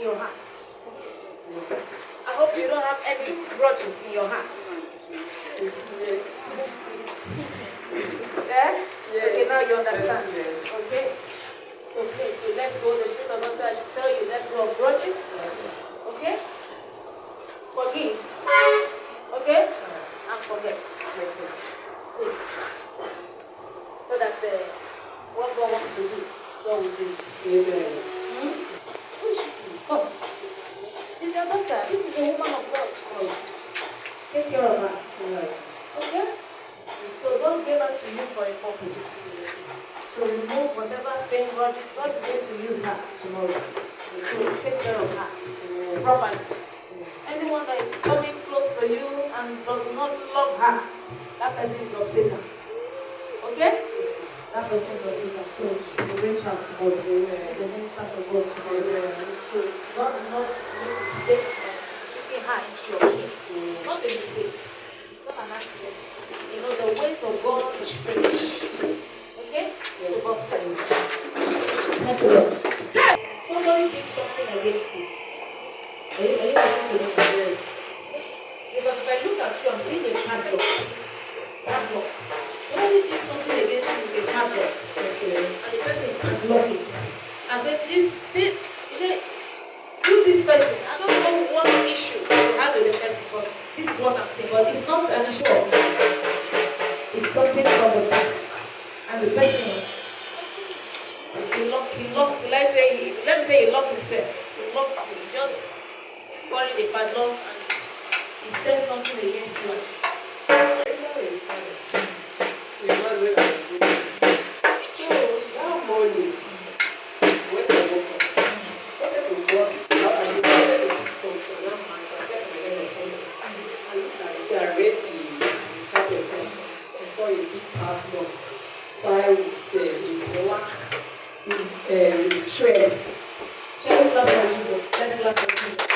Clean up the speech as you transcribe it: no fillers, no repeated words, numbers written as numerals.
your heart. I hope you don't have any grudges in your heart. Yeah? Okay, now you understand. Okay? So please, so let's go. The Spirit of God said, I should tell you, let's go of grudges. Okay? Forgive. Okay? And forget. Please. So that what God wants to do, God will do it. Amen. Who is she to you? Come. This is your daughter. This is a woman of God. Take care of her. Okay? So God gave her to you for a purpose. To remove whatever pain God is going to use her tomorrow. So take care of her properly. Anyone that is coming close to you and does not love her, that person is of Satan. Okay? That person is of Satan. So you reach out to God. It's a minister of God tomorrow. So God will not make a mistake by putting her into your key. It's not a mistake. It's not an accident. You know, the ways of God is strange. Okay? Yes. So God, thank you. Somebody did something against you. Are you listening to me? Yes. Because as I look at you, I'm seeing a padlock. Padlock. Somebody did something against you with a padlock. Okay. And the person padlocked it. I said, do this person. I don't know what issue you have with the person, but this is what I'm saying. But it's not an issue of me. It's something from the past. And the person, let me say he locked himself. He just got the padlock and he said something against you. So that morning, when I woke up, I wanted to bust, I wanted to put something on my hand, I stepped my leg or something. I looked at it, I raised the carpet, I saw a big padlock tied with black threads. Shall we clap for Jesus? Let's clap for Jesus.